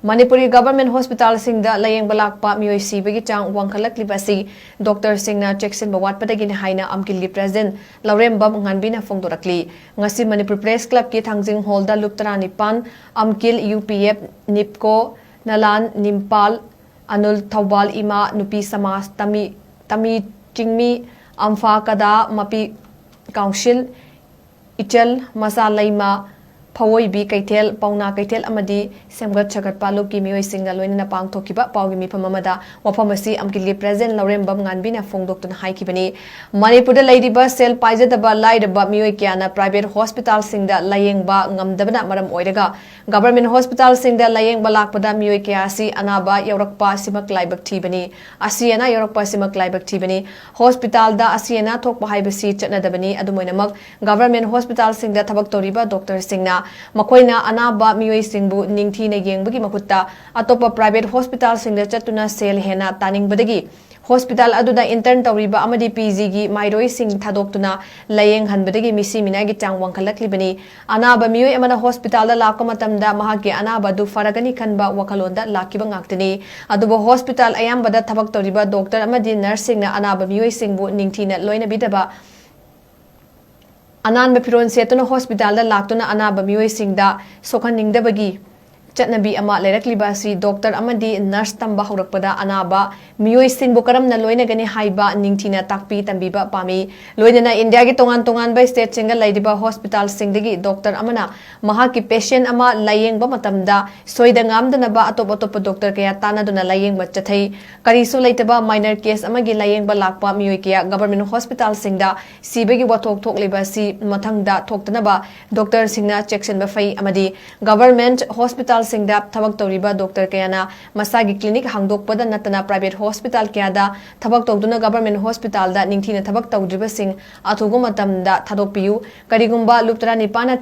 Manipuri Government Hospital Singda Laiyengba Lakpa Meeoi Sibagi Chang Wangkhatlakliba Asi Dr. Singna Cheksinba Watppadagini HAINA AMKIL President LOUREMBAM NGANBI na PHONGDORAKLI ngasi Manipur Press Club ki thangjing hall da luptara nipan AMKIL UPF NIPCO Nalan Nimpal Anul Thawbal Ima Nupi Samas Tami Chingmi Amfa Kada Mapi Council Ichel Masa Laima Phawoi bi Kaitel Pauna Kaitel Amadi Semgat Chagat Palu ki Meeoi Singda loina pang thokiba pawgi mi phamamada wafamasi AMKIL President LOUREMBAM NGANBI na phongdokton haikibani Manipur da laidiba sel paijadaba laidaba Meeoi kyana private hospital singda layengba ngamdabana maram oiraga government hospital singda layengba lakpada Meeoi kya asi anaba yaurakpa simak laibak thibani asiana yaurakpa simak laibak thibani hospital da asiana thokpa haibasi chatnadabani adumoinamak government hospital singda thabak toriba Dr. Singna Makoina anaba Meeoi Singbu ningthina yengbagi makutta atopa private hospital singda chatuna sel hena taning badagi hospital aduda intern tawriba amadi PG gi mairoi sing thadoktuna layeng hanbadagi misi minagi Chang Wangkhatlakliba anaba Meeoi amana hospital da lakka matamda mahaki anaba du faragani khanba wakalonda lakiba ngaktani adubo hospital ayambada thabak tawriba doctor amadi nursing na anaba Meeoi Singbu ningthina loina bidaba Anan Firon Setuna Hospital da Laktuna Anaba Meeoi Singda Sokhan Ningdabagi Chatnabi ama Lairakliba Asi Doctor Amadi Nurse Tamba Haurakpada Anaba Meeoi Singbu karamna loina gani haiba ningthina takpi tambiba pami loina India gi tongan by state single laidiba hospital singdagi doctor amana mahaki patient ama layengba matamda soida ngamdana atop doctor kaya tanaduna layengba chathai kariso laitaba minor case amagi Laiyengba Lakpa Meeoi kaya government hospital singda sibagi wathok thokliba si mathangda thoktanaba Dr. Singna Cheksinba amadi government hospital singda thabak toriba doctor kayana masagi clinic hangdokpada natana private hospital kyada thabak tawduna government hospital da ningthina thabak tawdriba sing athugo matamda thadokpiu karigumba luptara nipana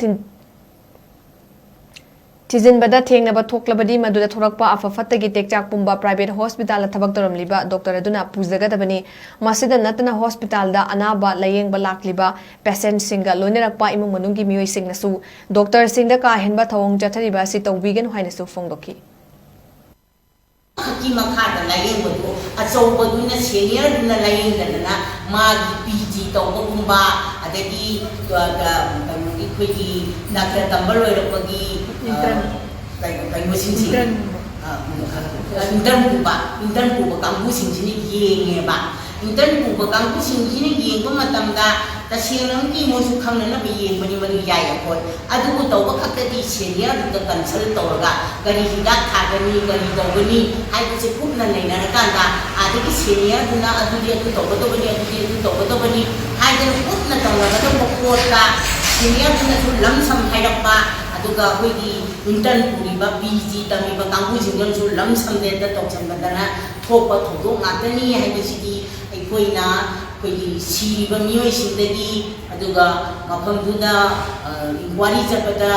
Tijinbada thengnaba thoklabadi maduda thorakpa afafattagi tekchak pumba private hospital thabak toramliba doctor aduna pujagadabani masida natana hospital da anaba Laiyengba Lakliba patient singa loinerakpa imung manunggi Meeoi singnasu doctor singda ka henba thawong chathariba si tawbigen hainasu phongdoki Haki makada layengba do achauba duna senior duna layengdana magi PG tawba kumba adagi ikhoi doctor tambal oirakpagi intern kuba kangbu singchini yengeba intern kuba kangbu singchini yengba matamda tasirang ki mosu khangnana be yengbani mani yaya khoi adubu tawba khaktadi senior da consult tawraga gari hida thagani gari tawgani haibse kupna nainara kanda adagi senior duna adudi adu tawba tawbani adudi adu tawba tawbani haidana kupna tawraga da mokota senior duna su lamsam hairappa aduga hoigi intern puriba PG tamiba kangbu singjon su lamsam de da tawchanbadana thokpa thodok ngatani haibsidi aikoina hoigi siriba Meeoi singdagi aduga mafamduda inquiry chapata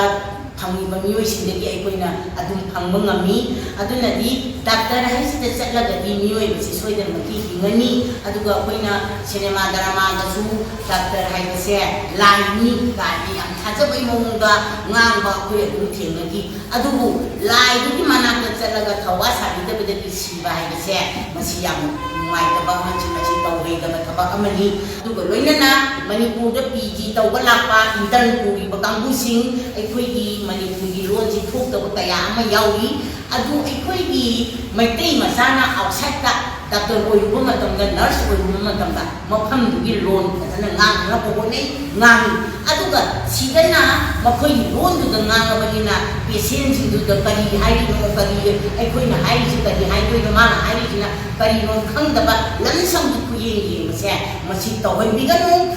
thangiba Meeoi singdagi aikoina adum phangba ngami adunadi doctor haisida chatlagadi Meeoi bisi soidan maki hingani aduga hoina cinema drama dasu doctor haibase laini gani am thajabai mongda ngangba khoi adum thengnagi adubu laidugi manakta chatlaga thawa sabidabadagi siba haibase masi yam maitaba machi tawrega thaba amani duga loinana Manipur da PG tawba lakpa intern puriba kangbu sing aikhoigi Manipur gi lonji thokdaba kaya ama yawi adu aikhoigi maitai masana outside da doctor oibu matamda nurse oibu matamda mafam dugi lon kadana ngang na pogone ngang aduga sidana makhoi lon duga ngang abanina patient sing duga kari hairi no kari aikhoina hairi ji kari hairi no mana hairi jina kari no khangdaba lamsam du kuyengi mase masi tawai biganu